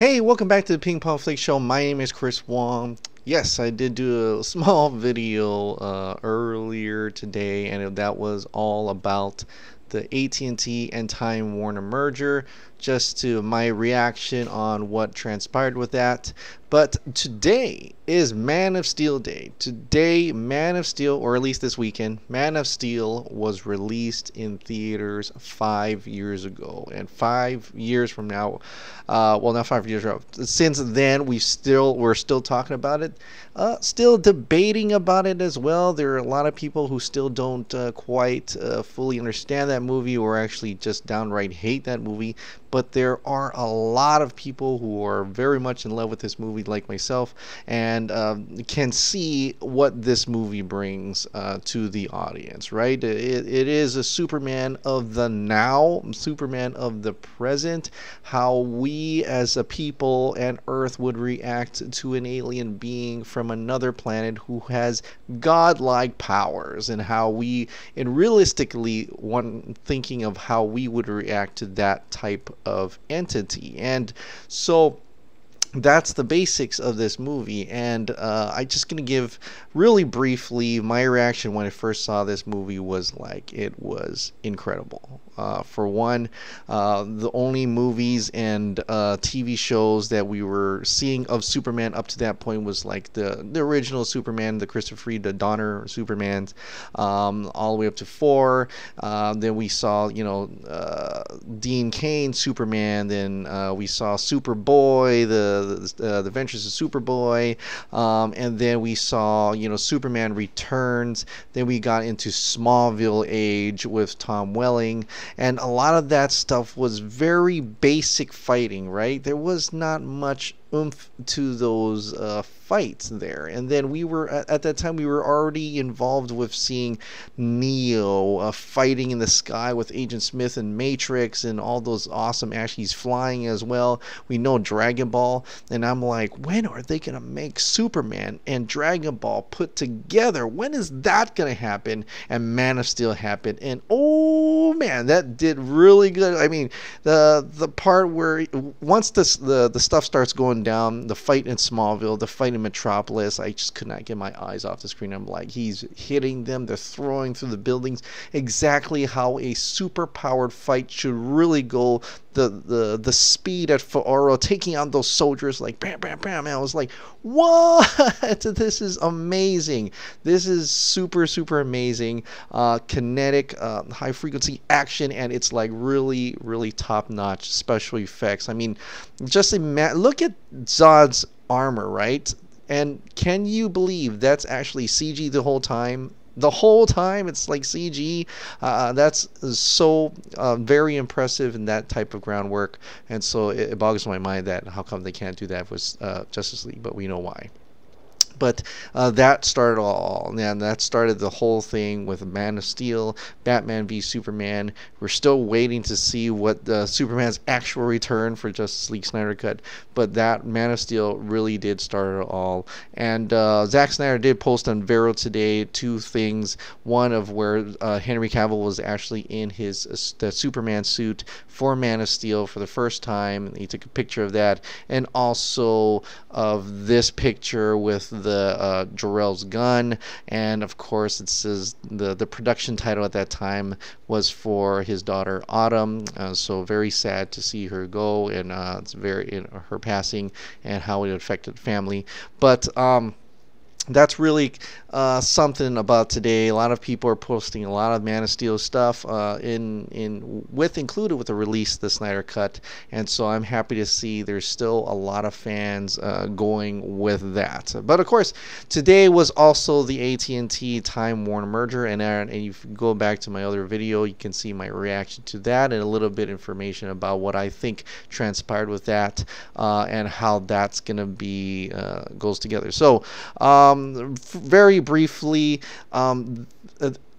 Hey, welcome back to the Ping Pong Flick Show. My name is Chris Wong. Yes, I did do a small video earlier today, and that was all about the AT&T and Time Warner merger, just to my reaction on what transpired with that. But today is Man of Steel Day. Today, Man of Steel, or at least this weekend, Man of Steel was released in theaters 5 years ago. And 5 years from now, well, not 5 years ago, since then, we're still talking about it. Still debating about it as well. There are a lot of people who still don't quite fully understand that movie, or actually just downright hate that movie. But there are a lot of people who are very much in love with this movie, like myself, and can see what this movie brings to the audience, right? It is a Superman of the now, Superman of the present, how we as a people and Earth would react to an alien being from another planet who has godlike powers, and how we, and realistically, one thinking of how we would react to that type of entity. And so that's the basics of this movie, and I'm just gonna give really briefly my reaction when I first saw this movie. Was like, it was incredible. For one, the only movies and TV shows that we were seeing of Superman up to that point was like the original Superman, the Christopher Reeve, the Donner Supermans, all the way up to 4. Then we saw, Dean Cain Superman. Then we saw Superboy, the Adventures of Superboy, and then we saw, Superman Returns. Then we got into Smallville age with Tom Welling. And a lot of that stuff was very basic fighting, right? There was not much oomph to those fights there. And then we were, at that time, we were already involved with seeing Neo fighting in the sky with Agent Smith and Matrix, and all those awesome Ashes flying as well. We know Dragon Ball, and I'm like, when are they gonna make Superman and Dragon Ball put together? When is that gonna happen? And Man of Steel happened, and oh man, that did really good. I mean, the part where once the stuff starts going down, the fight in Smallville, the fight in Metropolis, I just could not get my eyes off the screen. I'm like, he's hitting them, they're throwing through the buildings, exactly how a super powered fight should really go. The speed at Fa'aro taking on those soldiers, like bam bam bam, and I was like, what? This is amazing. This is super amazing. Kinetic, high frequency action, and it's like really top notch special effects. I mean, just look at Zod's armor, right? And can you believe that's actually CG the whole time? The whole time it's like CG. That's so very impressive in that type of groundwork. And so it boggles my mind that how come they can't do that with Justice League, but we know why. But that started all, and that started the whole thing with Man of Steel, Batman v Superman. We're still waiting to see what Superman's actual return for Justice League Snyder Cut, but that Man of Steel really did start it all. And Zack Snyder did post on Vero today 2 things. One of where Henry Cavill was actually in his the Superman suit for Man of Steel for the first time. He took a picture of that, and also of this picture with the Jor-El's gun, and of course it says the production title at that time was for his daughter Autumn. So very sad to see her go, and it's very her passing and how it affected the family. But that's really something about today. A lot of people are posting a lot of Man of Steel stuff included with the release of the Snyder Cut, and so I'm happy to see there's still a lot of fans going with that. But of course, today was also the AT&T Time Warner merger, and if you go back to my other video, you can see my reaction to that and a little bit information about what I think transpired with that, and how that's gonna be goes together. So very briefly,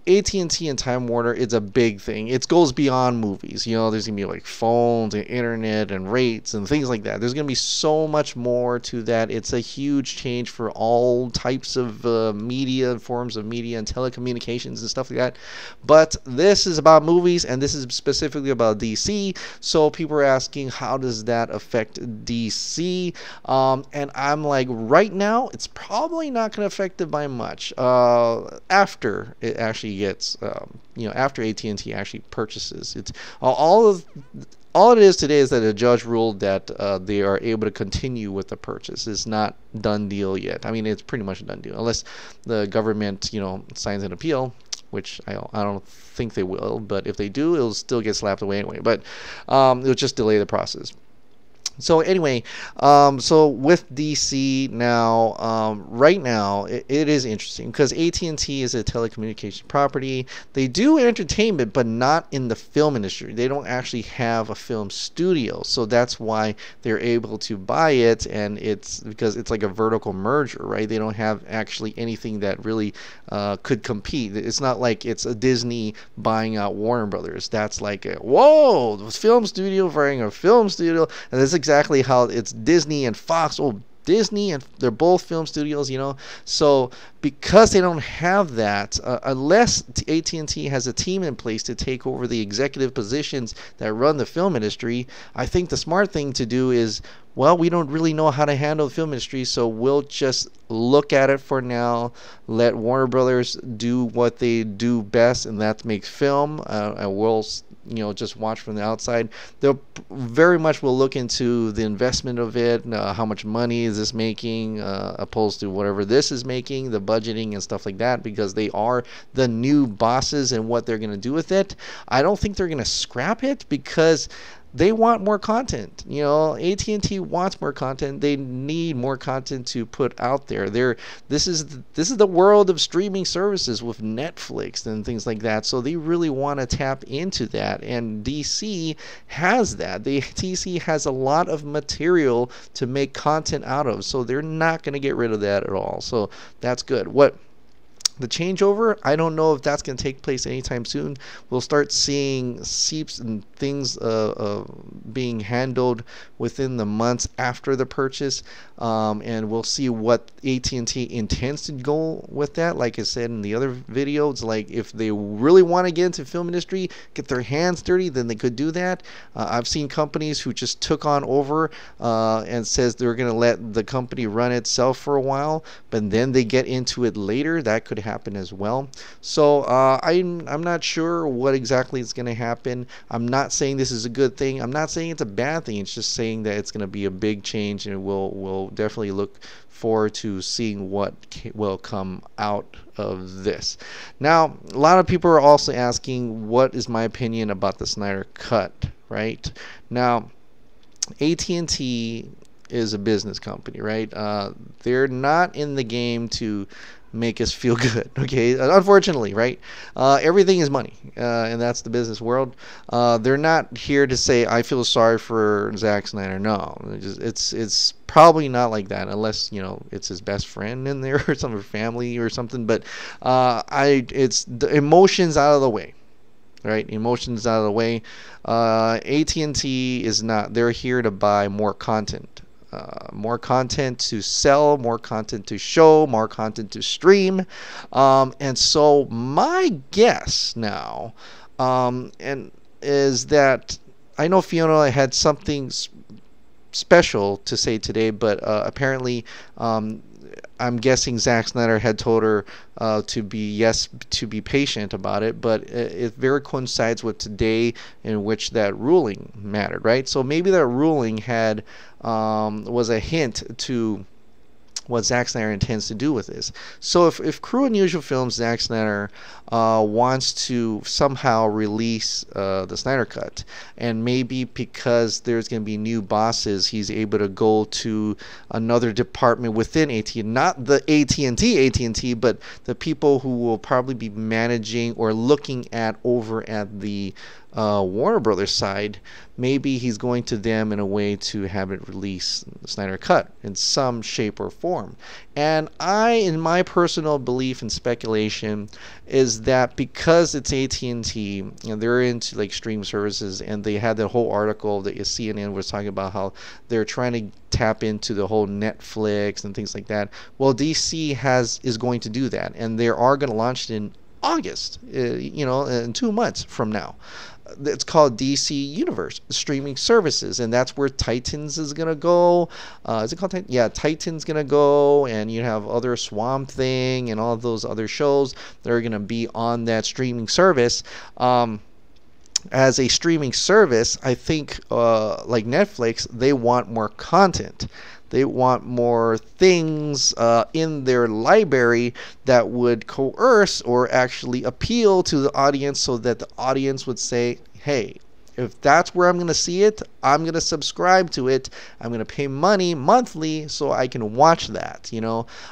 AT&T and Time Warner, it's a big thing. It goes beyond movies. You know, there's gonna be like phones and internet and rates and things like that. There's gonna be so much more to that. It's a huge change for all types of media, forms of media, and telecommunications and stuff like that. But this is about movies, and this is specifically about DC. So people are asking, how does that affect DC? And I'm like, right now, it's probably not going to affect it by much. After it actually gets, after AT&T actually purchases it, all it is today is that a judge ruled that they are able to continue with the purchase. It's not done deal yet. I mean, it's pretty much a done deal, unless the government, signs an appeal, which I don't think they will. But if they do, it'll still get slapped away anyway. But it'll just delay the process. So anyway, so with DC now, right now, it is interesting because AT&T is a telecommunication property. They do entertainment, but not in the film industry. They don't actually have a film studio, so that's why they're able to buy it, and it's because it's like a vertical merger, right? They don't have actually anything that really could compete. It's not like it's a Disney buying out Warner Brothers. That's like, whoa, the film studio buying a film studio, and that's exactly how it's Disney and Fox. Oh, Disney, and they're both film studios, So because they don't have that, unless AT&T has a team in place to take over the executive positions that run the film industry, I think the smart thing to do is, well, we don't really know how to handle the film industry, so we'll just look at it for now, let Warner Brothers do what they do best, and that makes film, and we'll just watch from the outside. They'll very much will look into the investment of it, how much money is this making, opposed to whatever this is making, the budgeting and stuff like that, because they are the new bosses and what they're going to do with it. I don't think they're going to scrap it because they want more content. AT&T wants more content. They need more content to put out there. This is the world of streaming services with Netflix and things like that. So they really want to tap into that, and DC has that. DC has a lot of material to make content out of, so they're not going to get rid of that at all. So that's good. The changeover, I don't know if that's going to take place anytime soon. We'll start seeing seeps and things being handled within the months after the purchase, and we'll see what AT&T intends to go with that. Like I said in the other videos, like if they really want to get into film industry, get their hands dirty, then they could do that. I've seen companies who just took on over and says they're going to let the company run itself for a while, but then they get into it later. That could happen as well. So I'm not sure what exactly is going to happen. I'm not saying this is a good thing. I'm not saying it's a bad thing. It's just saying that it's going to be a big change, and we'll definitely look forward to seeing what will come out of this. Now, a lot of people are also asking, what is my opinion about the Snyder Cut, right? Now, AT&T is a business company, right? They're not in the game to make us feel good, okay? Unfortunately, right? Everything is money, and that's the business world. They're not here to say, I feel sorry for Zack Snyder. No, it's probably not like that, unless it's his best friend in there or some family or something. But it's the emotions out of the way. Right, emotions out of the way. AT&T is not. They're here to buy more content. More content to sell, more content to show, more content to stream. And so my guess now is that I know Fiona had something special to say today, but apparently I'm guessing Zack Snyder had told her to be patient about it, but it very coincides with today, in which that ruling mattered, right? So maybe that ruling was a hint to what Zack Snyder intends to do with this. So if Crew Unusual Films, Zack Snyder, wants to somehow release the Snyder Cut, and maybe because there's going to be new bosses, he's able to go to another department within AT&T, not the AT&T, but the people who will probably be managing or looking at over at the Warner Brothers side, maybe he's going to them in a way to have it release the Snyder Cut in some shape or form. And in my personal belief and speculation, is that because it's AT&T, they're into like stream services, and they had that whole article that CNN was talking about how they're trying to tap into the whole Netflix and things like that. Well, DC is going to do that, and they are going to launch it in August, in 2 months from now. It's called DC Universe Streaming Services, and that's where Titans is gonna go. Is it called Titans? Yeah, Titans gonna go, and you have other Swamp Thing and all those other shows that are gonna be on that streaming service. As a streaming service, I think like Netflix, they want more content. They want more things in their library that would coerce or actually appeal to the audience, so that the audience would say, hey, if that's where I'm going to see it, I'm going to subscribe to it. I'm going to pay money monthly so I can watch that.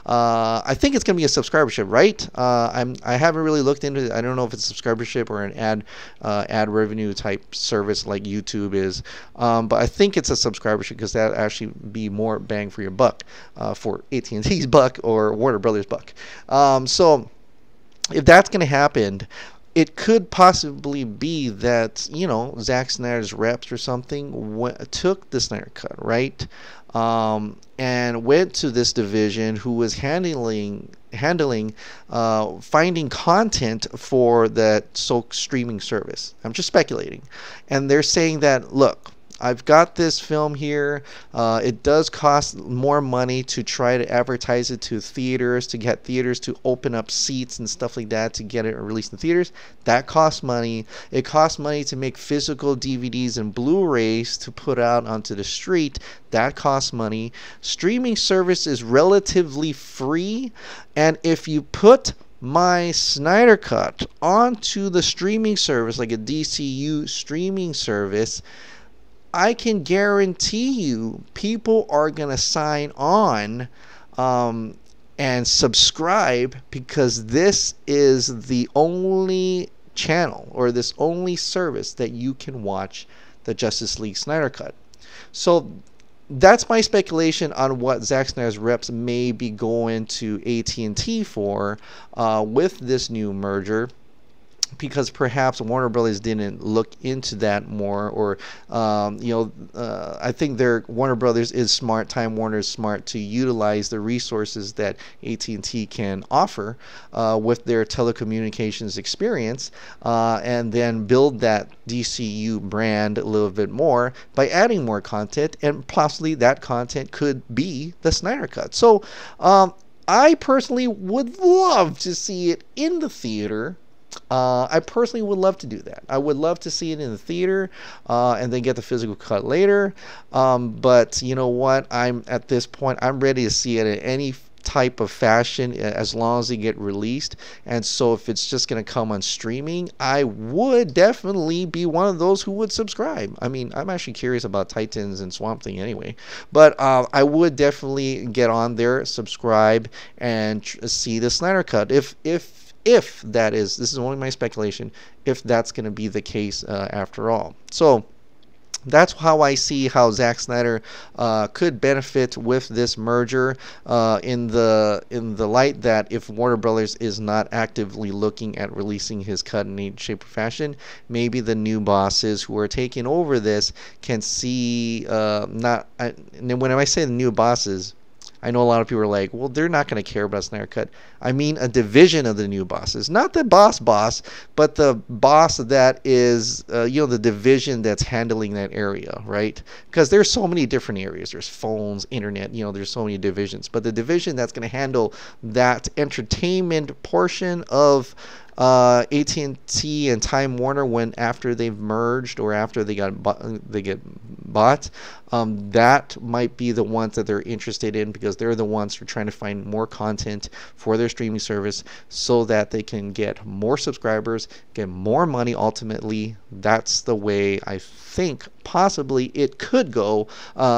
I think it's going to be a subscribership, right? I haven't really looked into it. I don't know if it's a subscribership or an ad revenue type service like YouTube is. But I think it's a subscribership, because that actually be more bang for your buck, for AT&T's buck or Warner Brothers buck. So if that's going to happen, it could possibly be that, Zack Snyder's reps or something took the Snyder Cut, right? And went to this division who was handling finding content for that streaming service. I'm just speculating. And they're saying that, look, I've got this film here. It does cost more money to try to advertise it to theaters, to get theaters to open up seats and stuff like that to get it released in theaters. That costs money. It costs money to make physical DVDs and Blu-rays to put out onto the street. That costs money. Streaming service is relatively free, and if you put my Snyder Cut onto the streaming service, like a DCU streaming service, I can guarantee you people are going to sign on and subscribe, because this is the only channel or this only service that you can watch the Justice League Snyder Cut. So that's my speculation on what Zack Snyder's reps may be going to AT&T for with this new merger, because perhaps Warner Brothers didn't look into that more, or I think Warner Brothers is smart, Time Warner is smart to utilize the resources that AT&T can offer with their telecommunications experience, and then build that DCU brand a little bit more by adding more content, and possibly that content could be the Snyder Cut. So I personally would love to see it in the theater. I personally would love to do that. I would love to see it in the theater and then get the physical cut later. But you know what? At this point, I'm ready to see it in any type of fashion as long as they get released. And so if it's just going to come on streaming, I would definitely be one of those who would subscribe. I mean, I'm actually curious about Titans and Swamp Thing anyway. But I would definitely get on there, subscribe, and see the Snyder Cut. If that is, this is only my speculation, if that's going to be the case after all. So that's how I see how Zack Snyder could benefit with this merger. In the light that if Warner Brothers is not actively looking at releasing his cut in any shape or fashion, maybe the new bosses who are taking over this can see the content for their streaming service, so that they can get more That's how I see how Zack Snyder could benefit with this merger. In the light that if Warner Brothers is not actively looking at releasing his cut in any shape or fashion, maybe the new bosses who are taking over this can see not. And when I say the new bosses, I know a lot of people are like, well, they're not going to care about Snyder Cut. I mean a division of the new bosses. Not the boss, but the boss that is, the division that's handling that area, right? Because there's so many different areas. There's phones, internet, there's so many divisions. But the division that's going to handle that entertainment portion of AT&T and Time Warner, when after they've merged or after they get bought, that might be the ones that they're interested in, because they're the ones who are trying to find more content for their streaming service so that they can get more subscribers, get more money ultimately. That's the way I think possibly it could go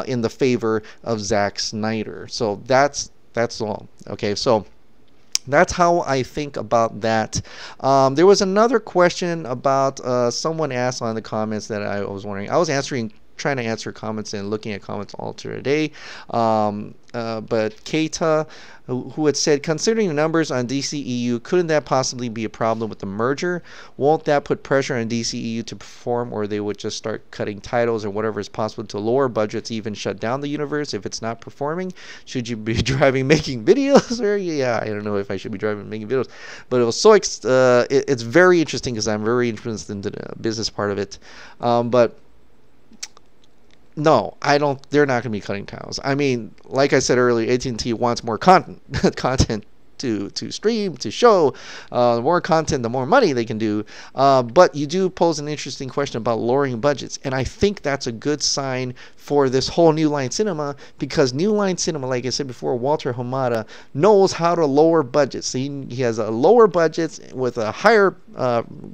in the favor of Zack Snyder. So that's all. Okay, so That's how I think about that. There was another question about someone asked on the comments that I was wondering. I was trying to answer comments and looking at comments all today. But Keita, who had said, considering the numbers on DCEU, couldn't that possibly be a problem with the merger? Won't that put pressure on DCEU to perform, or they would just start cutting titles or whatever is possible to lower budgets, even shut down the universe if it's not performing? Should you be driving making videos? Or yeah, I don't know if I should be driving making videos, but it was so it's very interesting because I'm very interested in the business part of it. But no, I don't. They're not going to be cutting titles. I mean, like I said earlier, AT&T wants more content, content to stream, to show. The more content, the more money they can do. But you do pose an interesting question about lowering budgets, and I think that's a good sign for this whole New Line Cinema, because New Line Cinema, like I said before, Walter Hamada knows how to lower budgets. He has a lower budgets with a higher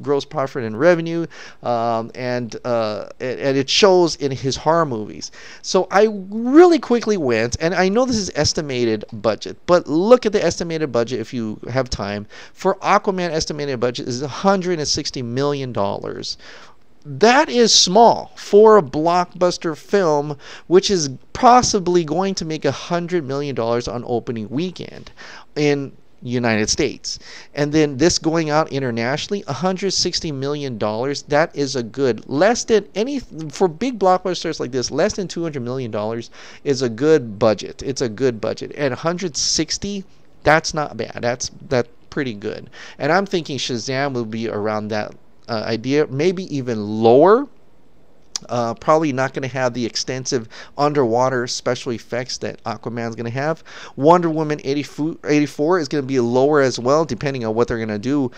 gross profit and revenue, and it shows in his horror movies. So I really quickly went, and I know this is estimated budget, but look at the estimated budget if you have time. For Aquaman, estimated budget is $160 million. That is small for a blockbuster film, which is possibly going to make $100 million on opening weekend in United States. And then this going out internationally, $160 million, that is a good, less than any, for big blockbusters like this, less than $200 million is a good budget. It's a good budget. And 160, that's not bad. That's pretty good. And I'm thinking Shazam will be around that idea, maybe even lower. Probably not going to have the extensive underwater special effects that Aquaman's going to have. Wonder Woman 84 is going to be lower as well, depending on what they're going to do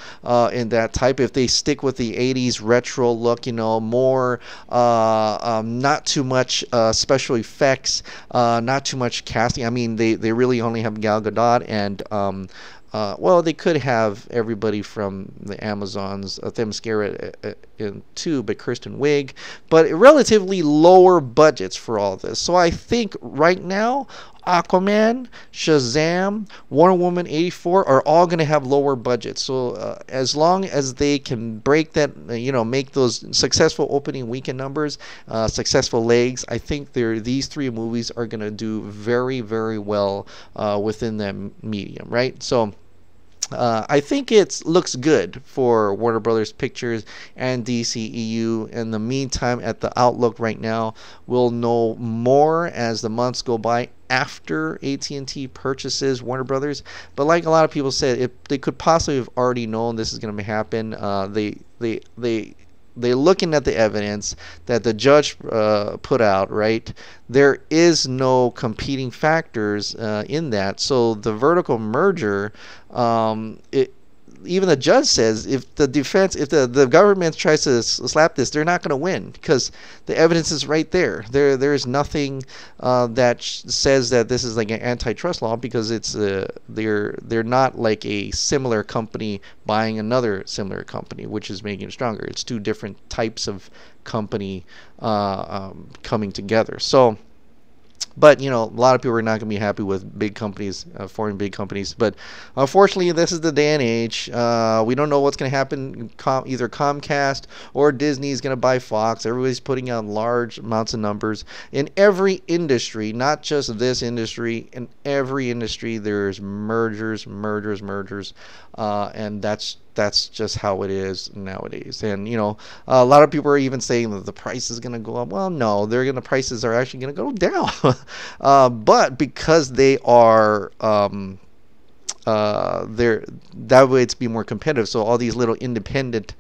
in that type. If they stick with the 80s retro look, you know, more not too much special effects, not too much casting. I mean, they really only have Gal Gadot and well, they could have everybody from the Amazons, Themyscira in too, but Kristen Wiig, but relatively lower budgets for all this. So I think right now, Aquaman, Shazam, Wonder Woman 84 are all going to have lower budgets. So as long as they can break that, you know, make those successful opening weekend numbers, successful legs, I think these three movies are going to do very, very well within that medium, right? So I think it looks good for Warner Brothers Pictures and DCEU. In the meantime, at the outlook right now, we'll know more as the months go by after AT&T purchases Warner Brothers. But like a lot of people said, they could possibly have already known this is going to happen. They're looking at the evidence that the judge put out, right? There is no competing factors in that. So the vertical merger, even the judge says if the government tries to slap this, they're not going to win because the evidence is right there. There's nothing that says that this is like an antitrust law, because it's they're not like a similar company buying another similar company, which is making it stronger. It's two different types of company coming together. So. But, you know, a lot of people are not going to be happy with big companies, foreign big companies. But unfortunately, this is the day and age. We don't know what's going to happen. Either Comcast or Disney is going to buy Fox. Everybody's putting out large amounts of numbers. In every industry, not just this industry, in every industry, there's mergers. And that's just how it is nowadays. And, you know, a lot of people are even saying that the price is going to go up. Well, no, the prices are actually going to go down. But because they are that way it's be more competitive. So all these little independent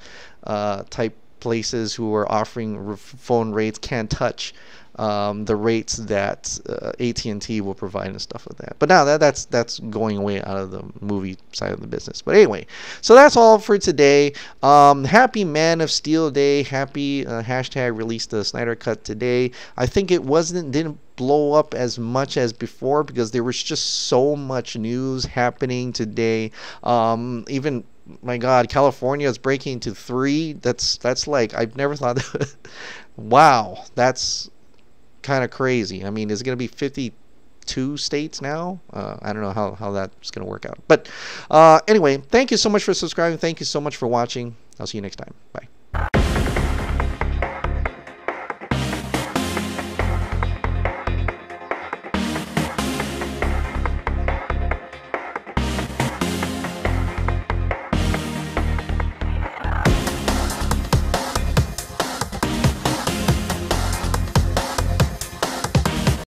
type places who are offering phone rates can't touch the rates that AT&T will provide and stuff like that. But now that's going away out of the movie side of the business. But anyway, so that's all for today. Happy Man of Steel Day. Happy hashtag released the Snyder Cut today. I think it didn't blow up as much as before because there was just so much news happening today. Even, my God, California is breaking to 3. That's like, I've never thought that. Wow, that's kind of crazy. I mean, is it going to be 50 2 states now. I don't know how that's going to work out. But anyway, thank you so much for subscribing. Thank you so much for watching. I'll see you next time. Bye.